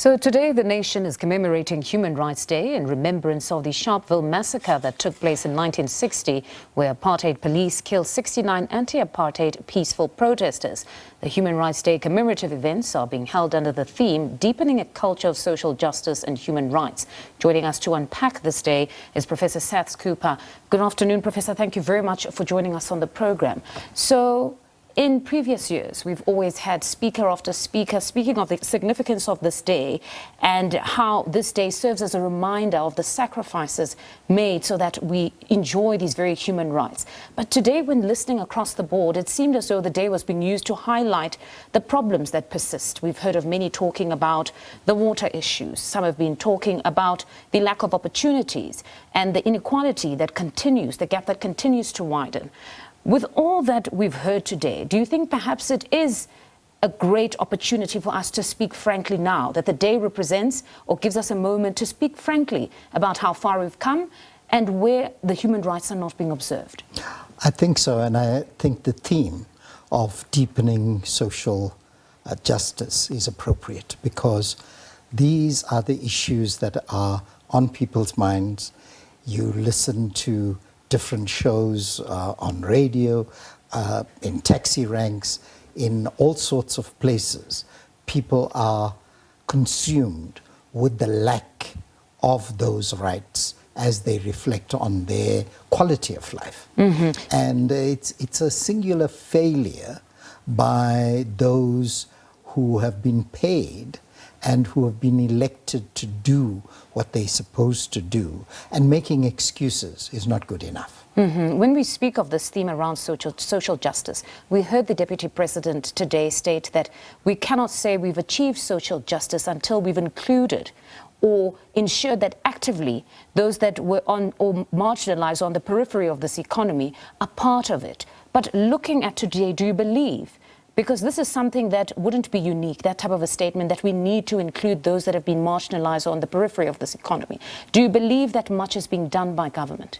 So today the nation is commemorating Human Rights Day in remembrance of the Sharpeville massacre that took place in 1960, where apartheid police killed 69 anti-apartheid peaceful protesters. The Human Rights Day commemorative events are being held under the theme Deepening a Culture of Social Justice and Human Rights. Joining us to unpack this day is Professor Saths Cooper. Good afternoon, Professor. Thank you very much for joining us on the program. So, in previous years, we've always had speaker after speaker speaking of the significance of this day and how this day serves as a reminder of the sacrifices made so that we enjoy these very human rights. But today, when listening across the board, it seemed as though the day was being used to highlight the problems that persist. We've heard of many talking about the water issues. Some have been talking about the lack of opportunities and the inequality that continues, the gap that continues to widen. With all that we've heard today, do you think perhaps it is a great opportunity for us to speak frankly now, that the day represents or gives us a moment to speak frankly about how far we've come and where the human rights are not being observed? I think so, and I think the theme of deepening social justice is appropriate because these are the issues that are on people's minds. You listen to different shows on radio, in taxi ranks, in all sorts of places. People are consumed with the lack of those rights as they reflect on their quality of life. Mm-hmm. And it's a singular failure by those who have been paid and who have been elected to do what they're supposed to do. And making excuses is not good enough. Mm-hmm. When we speak of this theme around social justice, we heard the Deputy President today state that we cannot say we've achieved social justice until we've included or ensured that actively those that were on or marginalized on the periphery of this economy are part of it. But looking at today, do you believe, because this is something that wouldn't be unique, that type of a statement, that we need to include those that have been marginalized on the periphery of this economy. Do you believe that much is being done by government?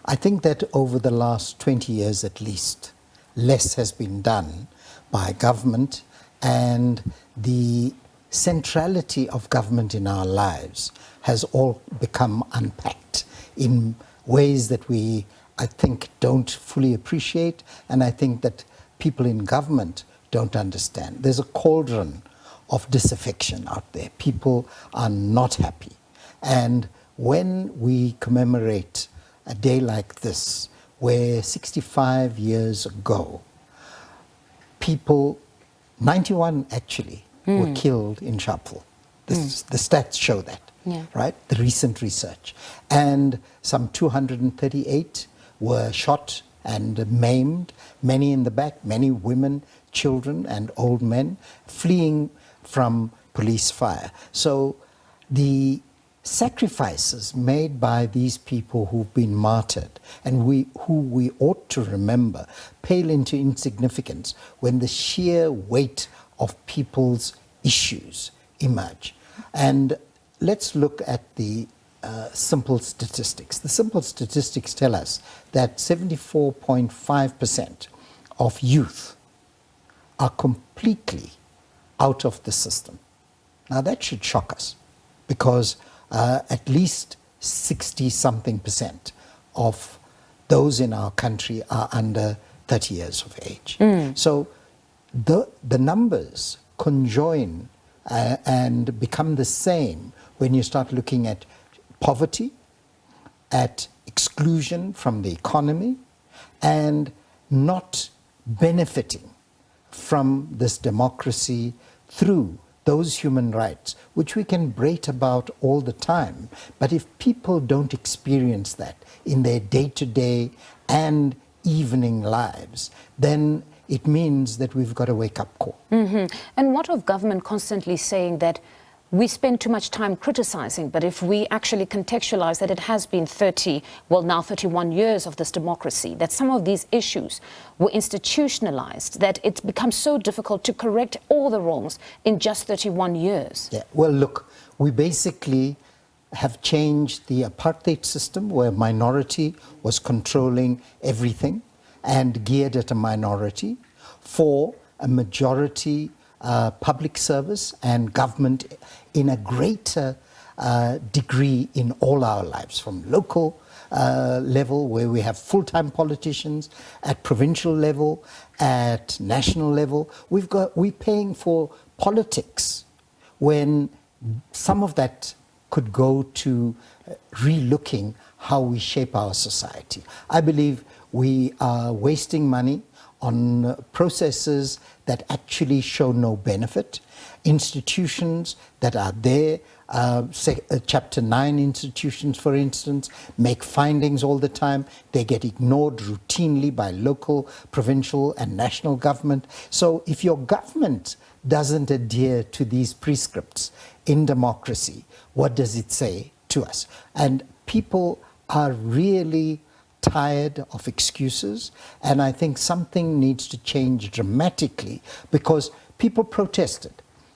I think that over the last 20 years at least, less has been done by government, and the centrality of government in our lives has all become unpacked in ways that we, I think, don't fully appreciate, and I think that people in government don't understand. There's a cauldron of disaffection out there. People are not happy. And when we commemorate a day like this, where 65 years ago, people, 91 actually, were killed in Sharpeville. The stats show that, right? The recent research. And some 238 were shot and maimed, many in the back, many women, children and old men fleeing from police fire. So the sacrifices made by these people who've been martyred and who we ought to remember pale into insignificance when the sheer weight of people's issues emerge. And let's look at the simple statistics. The simple statistics tell us that 74.5% of youth are completely out of the system. Now that should shock us because at least 60-something% of those in our country are under 30 years of age. So the numbers conjoin and become the same when you start looking at poverty, at exclusion from the economy, and not benefiting from this democracy through those human rights, which we can brate about all the time. But if people don't experience that in their day-to-day and evening lives, then it means that we've got a wake-up call. Mm-hmm. And what of government constantly saying that we spend too much time criticizing, but if we actually contextualize that it has been 31 years of this democracy, that some of these issues were institutionalized, that it's become so difficult to correct all the wrongs in just 31 years? Yeah. Well, look, we basically have changed the apartheid system where minority was controlling everything and geared at a minority for a majority public service and government in a greater degree in all our lives, from local level, where we have full-time politicians, at provincial level, at national level. We're paying for politics when some of that could go to re-looking how we shape our society. I believe we are wasting money on processes that actually show no benefit, institutions that are there, Chapter 9 institutions, for instance, make findings all the time. They get ignored routinely by local, provincial, and national government. So if your government doesn't adhere to these prescripts in democracy, what does it say to us? And people are really tired of excuses, and I think something needs to change dramatically, because people protested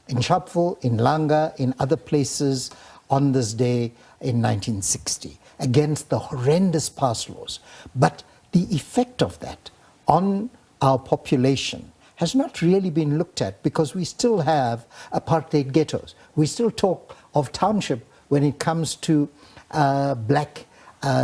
in Sharpeville, in Langa, in other places on this day in 1960 against the horrendous pass laws. But the effect of that on our population has not really been looked at, because we still have apartheid ghettos. We still talk of township when it comes to black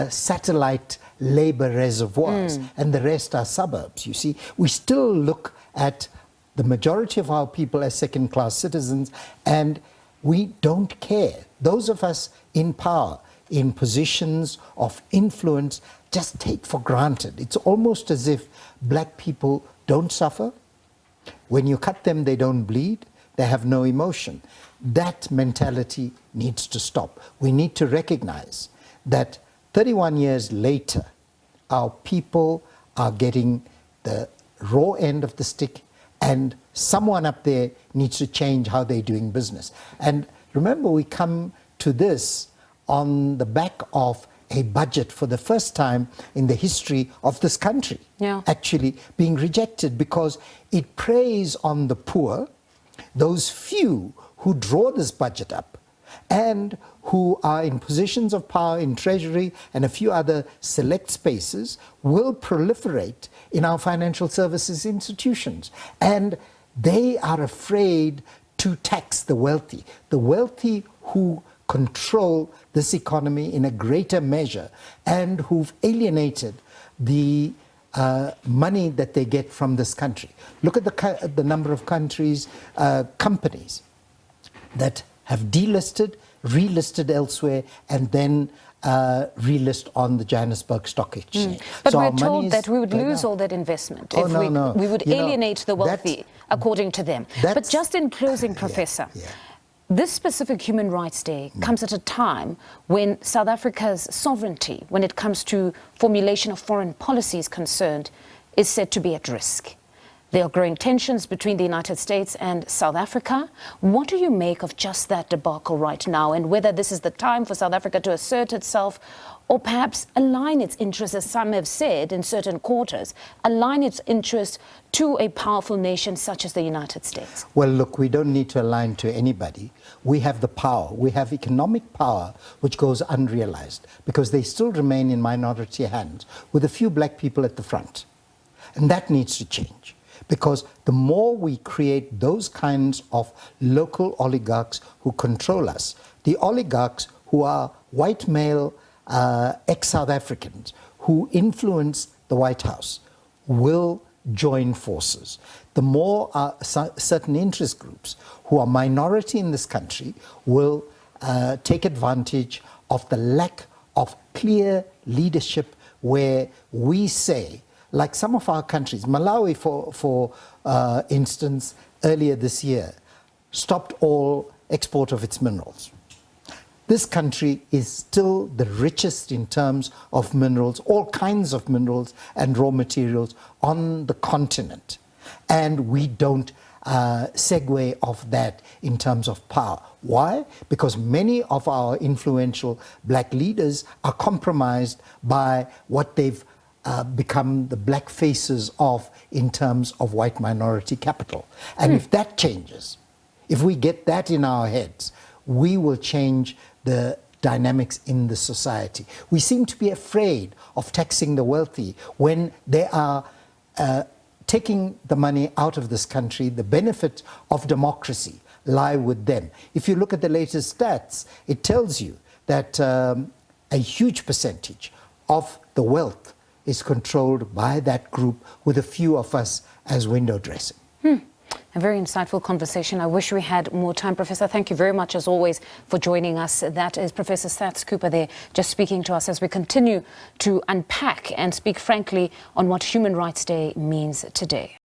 satellite labor reservoirs, and the rest are suburbs, you see. We still look at the majority of our people as second-class citizens, and we don't care. Those of us in power, in positions of influence, just take for granted. It's almost as if black people don't suffer. When you cut them, they don't bleed. They have no emotion. That mentality needs to stop. We need to recognize that 31 years later, our people are getting the raw end of the stick, and someone up there needs to change how they're doing business. And remember, we come to this on the back of a budget for the first time in the history of this country, actually being rejected, because it preys on the poor, those few who draw this budget up and who are in positions of power in Treasury and a few other select spaces, will proliferate in our financial services institutions. And they are afraid to tax the wealthy who control this economy in a greater measure, and who've alienated the money that they get from this country. Look at the number of companies that have delisted, relisted elsewhere, and then relist on the Johannesburg Stock Exchange. But so we're told that we would lose all that investment if we would alienate the wealthy, according to them. But just in closing, Professor, this specific Human Rights Day comes at a time when South Africa's sovereignty, when it comes to formulation of foreign policy is concerned, is said to be at risk. There are growing tensions between the United States and South Africa. What do you make of just that debacle right now, and whether this is the time for South Africa to assert itself, or perhaps align its interests, as some have said in certain quarters, align its interests to a powerful nation such as the United States? Well, look, we don't need to align to anybody. We have the power. We have economic power which goes unrealized, because they still remain in minority hands with a few black people at the front. And that needs to change. Because the more we create those kinds of local oligarchs who control us, the oligarchs who are white male ex-South Africans who influence the White House, will join forces. The more certain interest groups who are minority in this country will take advantage of the lack of clear leadership, where we say, like some of our countries, Malawi, for instance, earlier this year, stopped all export of its minerals. This country is still the richest in terms of minerals, all kinds of minerals and raw materials on the continent. And we don't segue off that in terms of power. Why? Because many of our influential black leaders are compromised by what they've become the black faces of in terms of white minority capital. And if that changes, if we get that in our heads, we will change the dynamics in the society. We seem to be afraid of taxing the wealthy when they are taking the money out of this country, the benefit of democracy lie with them. If you look at the latest stats, it tells you that a huge percentage of the wealth is controlled by that group, with a few of us as window dressing. A very insightful conversation. I wish we had more time, Professor. Thank you very much, as always, for joining us. That is Professor Saths Cooper there, just speaking to us as we continue to unpack and speak frankly on what Human Rights Day means today.